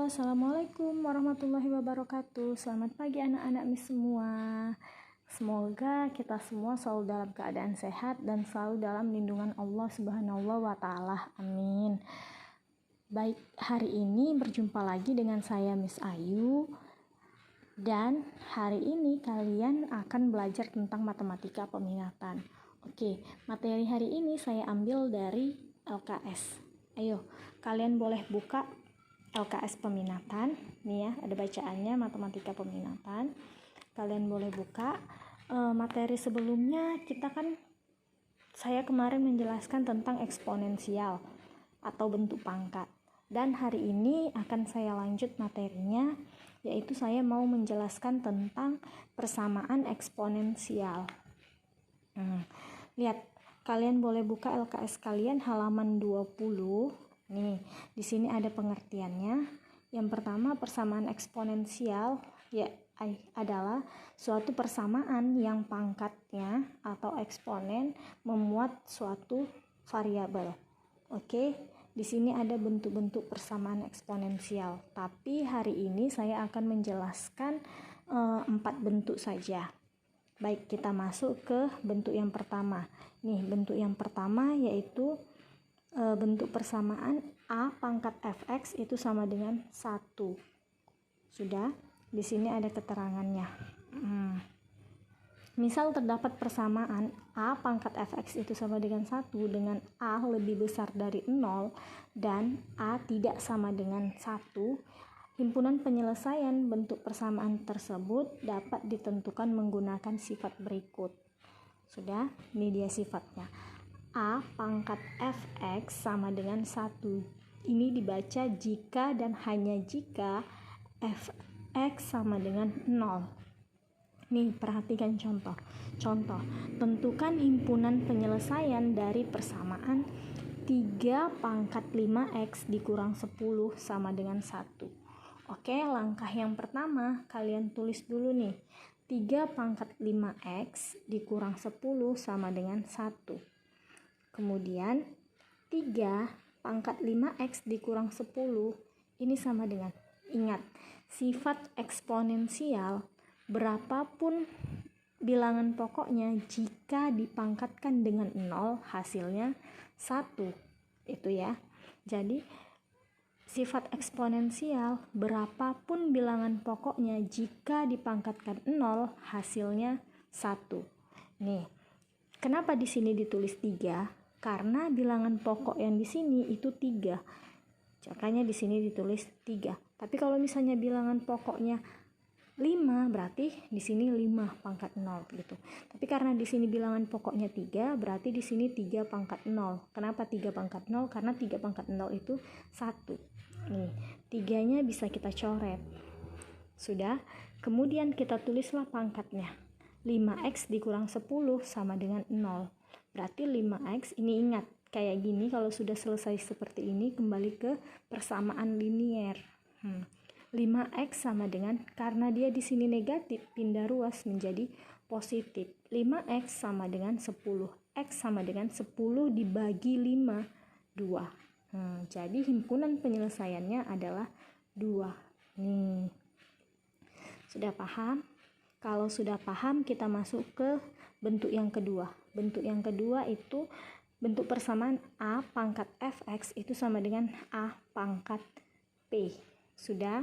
Halo, assalamualaikum warahmatullahi wabarakatuh. Selamat pagi anak-anak semua. Semoga kita semua selalu dalam keadaan sehat dan selalu dalam lindungan Allah Subhanahu wa Ta'ala. Amin. Baik, hari ini berjumpa lagi dengan saya Miss Ayu. Dan hari ini kalian akan belajar tentang matematika peminatan. Oke, materi hari ini saya ambil dari LKS. Ayo, kalian boleh buka LKS peminatan. Nih ya, ada bacaannya matematika peminatan. Kalian boleh buka. Materi sebelumnya saya kemarin menjelaskan tentang eksponensial atau bentuk pangkat. Dan hari ini akan saya lanjut materinya, yaitu saya mau menjelaskan tentang persamaan eksponensial. Lihat, kalian boleh buka LKS kalian halaman 20. Nih, di sini ada pengertiannya. Yang pertama, persamaan eksponensial adalah suatu persamaan yang pangkatnya atau eksponen memuat suatu variabel. Oke, di sini ada bentuk-bentuk persamaan eksponensial. Tapi hari ini saya akan menjelaskan 4 bentuk saja. Baik, kita masuk ke bentuk yang pertama. Nih, bentuk yang pertama yaitu bentuk persamaan A pangkat fx itu sama dengan 1. Sudah, di sini ada keterangannya. Misal terdapat persamaan A pangkat fx itu sama dengan 1 dengan A lebih besar dari 0 dan A tidak sama dengan 1, himpunan penyelesaian bentuk persamaan tersebut dapat ditentukan menggunakan sifat berikut. Sudah, ini dia sifatnya. A pangkat fx sama dengan 1. Ini dibaca jika dan hanya jika fx sama dengan 0. Nih, perhatikan contoh. Tentukan himpunan penyelesaian dari persamaan 3 pangkat 5x dikurang 10 sama dengan 1. Oke, langkah yang pertama kalian tulis dulu nih. 3 pangkat 5x dikurang 10 sama dengan 1. Kemudian 3 pangkat 5x dikurang 10 ini sama dengan, ingat, sifat eksponensial berapapun bilangan pokoknya jika dipangkatkan dengan 0 hasilnya 1. Itu ya. Jadi sifat eksponensial berapapun bilangan pokoknya jika dipangkatkan 0 hasilnya 1. Nih, kenapa di sini ditulis 3? Karena bilangan pokok yang di sini itu 3. Makanya di sini ditulis 3. Tapi kalau misalnya bilangan pokoknya 5, berarti di sini 5 pangkat 0 gitu. Tapi karena di sini bilangan pokoknya 3, berarti di sini 3 pangkat 0. Kenapa 3 pangkat 0? Karena 3 pangkat 0 itu 1. Nih, 3-nya bisa kita coret. Sudah, kemudian kita tulislah pangkatnya. 5x dikurang 10 sama dengan 0. Berarti 5x, ini ingat, kayak gini kalau sudah selesai seperti ini, kembali ke persamaan linier. 5x sama dengan, karena dia di sini negatif, pindah ruas menjadi positif. 5x sama dengan 10. X sama dengan 10 dibagi 5, 2. Jadi himpunan penyelesaiannya adalah 2. Nih. Sudah paham? Kalau sudah paham, kita masuk ke bentuk yang kedua. Bentuk yang kedua itu bentuk persamaan A pangkat fx itu sama dengan A pangkat p. Sudah,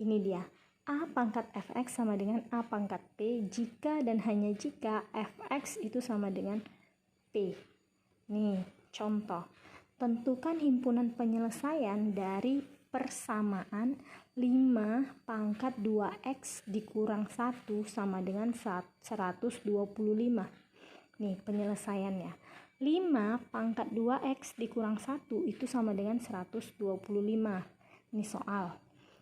ini dia. A pangkat fx sama dengan A pangkat p jika dan hanya jika fx itu sama dengan p. Nih, contoh. Tentukan himpunan penyelesaian dari persamaan 5 pangkat 2x dikurang 1 sama dengan 125. Nih, penyelesaiannya. 5 pangkat 2x dikurang 1 itu sama dengan 125. Ini soal.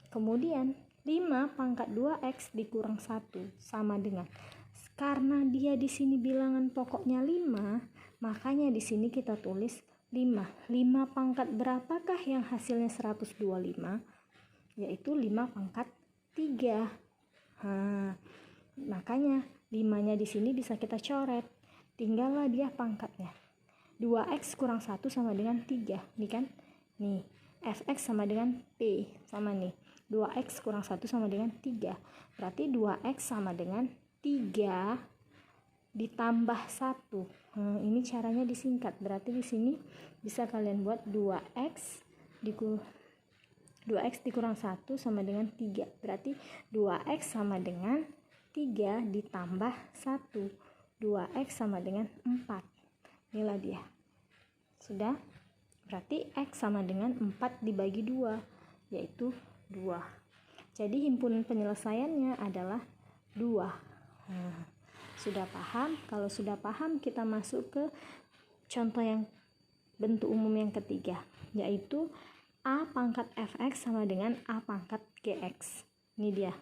Kemudian 5 pangkat 2x dikurang 1 sama dengan, karena dia di sini bilangan pokoknya 5, makanya di sini kita tulis 5. 5 pangkat berapakah yang hasilnya 125? Yaitu 5 pangkat 3. Makanya 5-nya di sini bisa kita coret. Tinggallah dia pangkatnya. 2x kurang 1 sama dengan 3. Nih kan? Nih, fx sama dengan p. Sama nih. 2x kurang 1 sama dengan 3. Berarti 2x sama dengan 3 ditambah 1. Ini caranya disingkat. Berarti di sini bisa kalian buat 2x dikurang 1 sama dengan 3. Berarti 2x sama dengan 3 ditambah 1. 2x sama dengan 4. Inilah dia. Sudah? Berarti x sama dengan 4 dibagi 2, yaitu 2. Jadi himpunan penyelesaiannya adalah 2. Sudah paham? Kalau sudah paham, kita masuk ke contoh yang bentuk umum yang ketiga, yaitu A pangkat fx sama dengan A pangkat gx. Ini dia.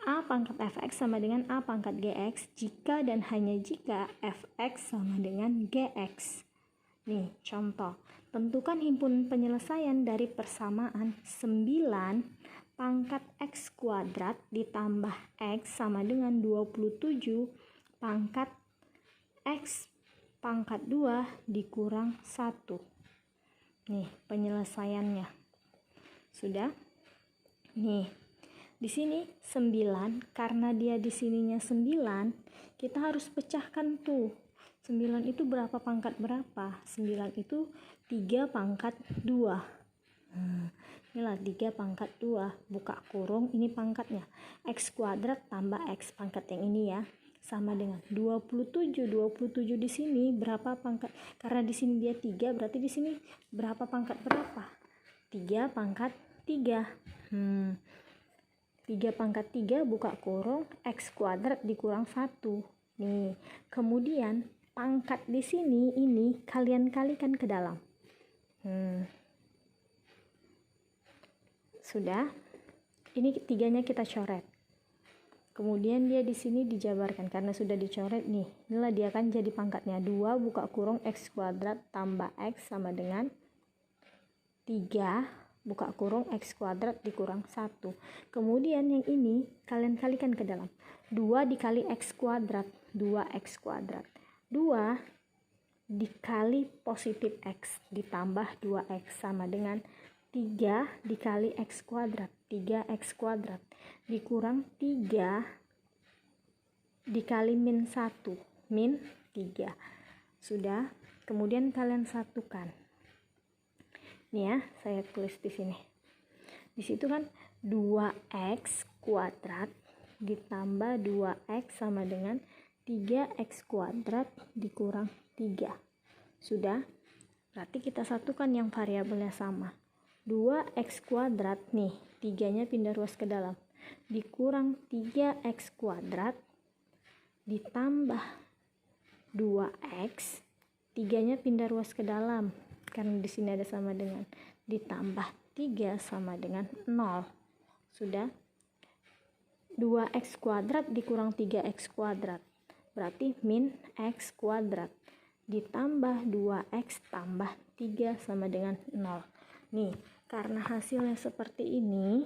A pangkat fx sama dengan A pangkat gx jika dan hanya jika fx sama dengan gx. Nih, contoh. Tentukan himpunan penyelesaian dari persamaan 9 pangkat x kuadrat ditambah x sama dengan 27 pangkat x pangkat 2 dikurang 1. Nih, penyelesaiannya. Sudah? Nih, di sini 9, karena dia di sininya 9, kita harus pecahkan tuh. 9 itu berapa pangkat berapa? 9 itu 3 pangkat 2. Inilah 3 pangkat 2, buka kurung, ini pangkatnya. X kuadrat tambah X pangkat yang ini ya, sama dengan 27. 27 di sini berapa pangkat? Karena di sini dia 3, berarti di sini berapa pangkat berapa? 3 pangkat 3. 3 pangkat 3 buka kurung, X kuadrat dikurang 1. Nih, kemudian pangkat di sini ini kalian kalikan ke dalam. Sudah? Ini 3-nya kita coret. Kemudian dia di sini dijabarkan karena sudah dicoret nih. Inilah dia kan jadi pangkatnya 2 buka kurung x kuadrat tambah x sama dengan 3 buka kurung x kuadrat dikurang 1. Kemudian yang ini kalian kalikan ke dalam. 2 dikali x kuadrat, 2x kuadrat. 2 dikali positif x ditambah 2x sama dengan 3 dikali x kuadrat, 3x kuadrat dikurang 3 dikali min 1, min 3. Sudah? Kemudian kalian satukan. Nih ya, saya tulis di sini. Di situ kan 2x kuadrat ditambah 2x sama dengan 3x kuadrat dikurang 3. Sudah? Berarti kita satukan yang variabelnya sama. 2x kuadrat nih, 3-nya pindah ruas ke dalam, dikurang 3x kuadrat ditambah 2x, 3-nya pindah ruas ke dalam karena di sini ada sama dengan, ditambah 3 sama dengan 0. Sudah? 2x kuadrat dikurang 3x kuadrat berarti min x kuadrat ditambah 2x tambah 3 sama dengan 0. Nih, karena hasilnya seperti ini,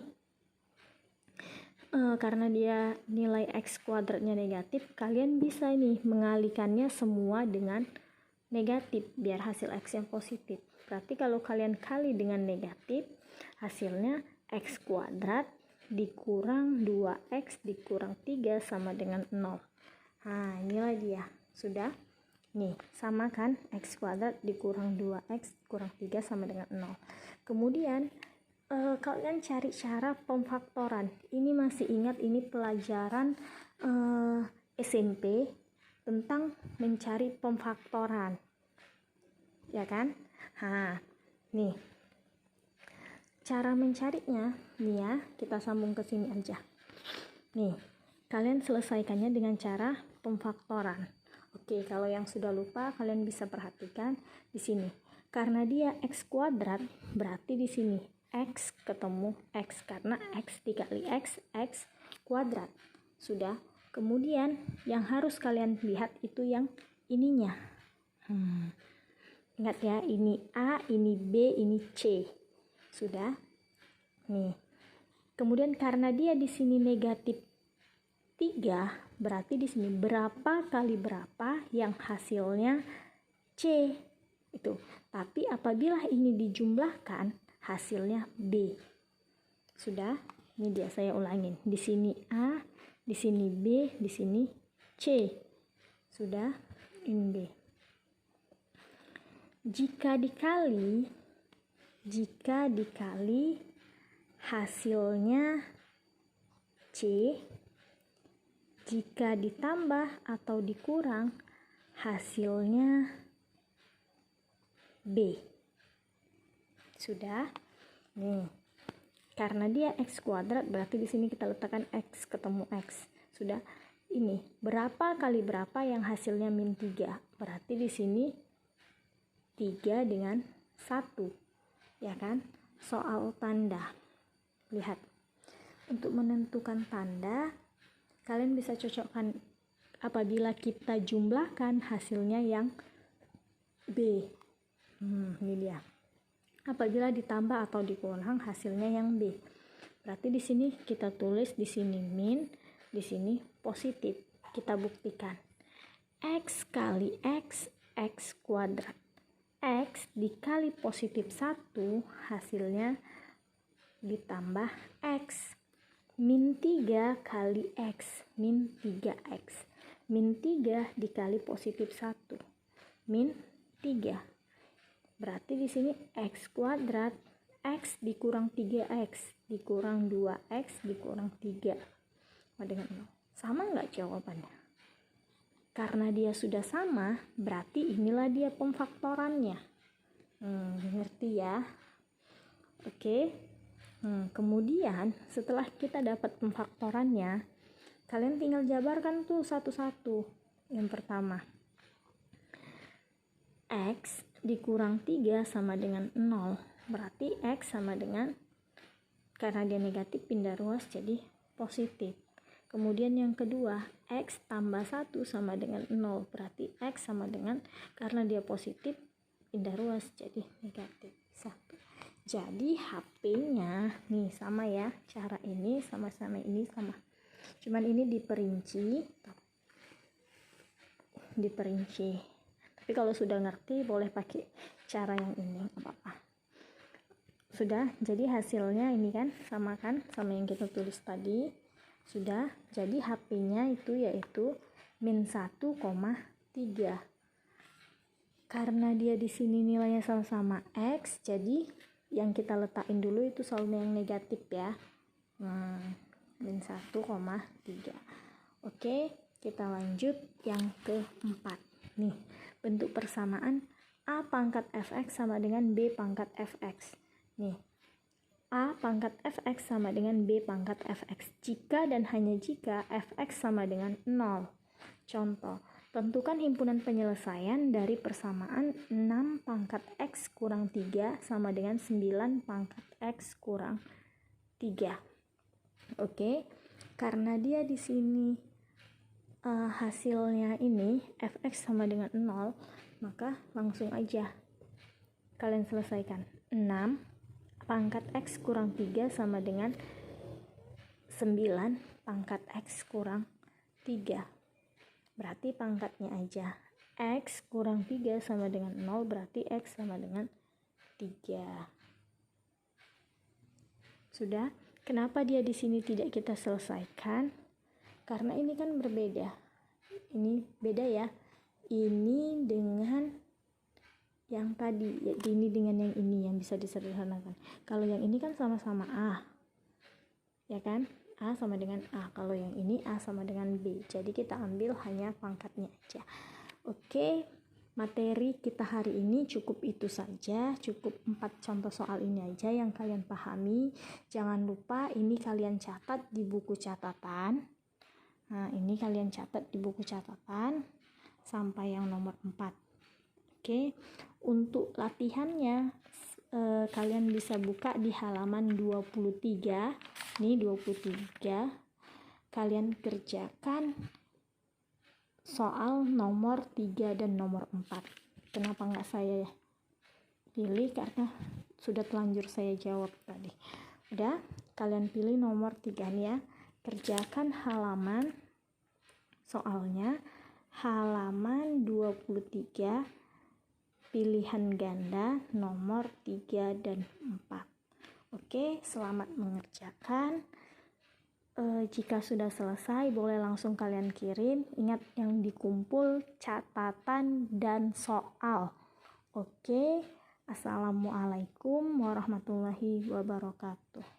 karena dia nilai x kuadratnya negatif, kalian bisa nih mengalihkannya semua dengan negatif biar hasil x yang positif. Berarti kalau kalian kali dengan negatif, hasilnya x kuadrat dikurang 2x dikurang 3 sama dengan 0. Nah, inilah dia. Sudah? Nih, sama kan? X kuadrat dikurang 2x kurang 3 sama dengan 0. Kemudian kalian cari cara pemfaktoran. Ini masih ingat, ini pelajaran SMP tentang mencari pemfaktoran, ya kan? Nah, nih cara mencarinya nih ya, kita sambung ke sini aja. Nih, kalian selesaikannya dengan cara pemfaktoran. Oke, kalau yang sudah lupa kalian bisa perhatikan di sini. Karena dia x kuadrat, berarti di sini x ketemu x karena x dikali x, x kuadrat. Sudah? Kemudian yang harus kalian lihat itu yang ininya. Ingat ya, ini A, ini B, ini C. Sudah? Nih. Kemudian karena dia di sini negatif 3, berarti di sini berapa kali berapa yang hasilnya C. Itu. Tapi apabila ini dijumlahkan, hasilnya B. Sudah? Ini dia, saya ulangin. Di sini A, di sini B, di sini C. Sudah, ini B. Jika dikali hasilnya C, jika ditambah atau dikurang hasilnya B. Sudah? Nih. Karena dia X kuadrat, berarti di sini kita letakkan X ketemu X. Sudah? Ini berapa kali berapa yang hasilnya min 3? Berarti di sini 3 dengan 1. Ya kan? Soal tanda. Lihat. Untuk menentukan tanda, kalian bisa cocokkan apabila kita jumlahkan hasilnya yang B. Ini dia. Apabila ditambah atau dikurang hasilnya yang B. Berarti di sini kita tulis di sini min, di sini positif. Kita buktikan. X kali X, X kuadrat. X dikali positif 1 hasilnya ditambah X. Min 3 kali X, min 3X. Min 3 dikali positif 1, min 3. Berarti di sini X kuadrat, X dikurang 3X, dikurang 2X, dikurang 3. Sama dengan 0. Sama nggak jawabannya? Karena dia sudah sama, berarti inilah dia pemfaktorannya. Ngerti ya? Oke. Kemudian setelah kita dapat pemfaktorannya, kalian tinggal jabarkan tuh satu-satu. Yang pertama, X dikurang 3 sama dengan 0. Berarti X sama dengan, karena dia negatif pindah ruas jadi positif. Kemudian yang kedua, X tambah 1 sama dengan 0. Berarti X sama dengan, karena dia positif pindah ruas jadi negatif 1. Jadi HP-nya nih sama ya, cara ini sama-sama ini sama. Cuman ini diperinci. Tapi kalau sudah ngerti boleh pakai cara yang ini, apa-apa. Sudah, jadi hasilnya ini kan sama yang kita tulis tadi. Sudah, jadi HP-nya itu yaitu min 1,3. Karena dia di sini nilainya sama-sama X, jadi yang kita letakin dulu itu selalu yang negatif ya. Min 1,3. Oke, kita lanjut yang keempat. Nih, bentuk persamaan A pangkat fx sama dengan B pangkat fx. Nih, A pangkat fx sama dengan B pangkat fx. Jika dan hanya jika fx sama dengan 0. Contoh, tentukan himpunan penyelesaian dari persamaan 6 pangkat x kurang 3 sama dengan 9 pangkat x kurang 3. Oke, karena dia di sini hasilnya ini fx sama dengan 0, maka langsung aja kalian selesaikan. 6 pangkat x kurang 3 sama dengan 9 pangkat x kurang 3. Berarti pangkatnya aja. X kurang 3 sama dengan 0, berarti x sama dengan 3. Sudah? Kenapa dia di sini tidak kita selesaikan? Karena ini kan berbeda. Ini beda ya. Ini dengan yang tadi, ya, ini dengan yang ini yang bisa disederhanakan. Kalau yang ini kan sama-sama A. Ya kan? A sama dengan A. Kalau yang ini A sama dengan B. Jadi kita ambil hanya pangkatnya aja. Oke, materi kita hari ini cukup itu saja. Cukup 4 contoh soal ini aja yang kalian pahami. Jangan lupa ini kalian catat di buku catatan. Nah, ini kalian catat di buku catatan sampai yang nomor 4. Oke, untuk latihannya kalian bisa buka di halaman 23. Nih 23. Kalian kerjakan soal nomor 3 dan nomor 4. Kenapa nggak saya pilih? Karena sudah telanjur saya jawab tadi. Udah, kalian pilih nomor 3 nih ya. Kerjakan halaman soalnya halaman 23, pilihan ganda nomor 3 dan 4. Oke, selamat mengerjakan. Jika sudah selesai, boleh langsung kalian kirim. Ingat yang dikumpul catatan dan soal. Oke, assalamualaikum warahmatullahi wabarakatuh.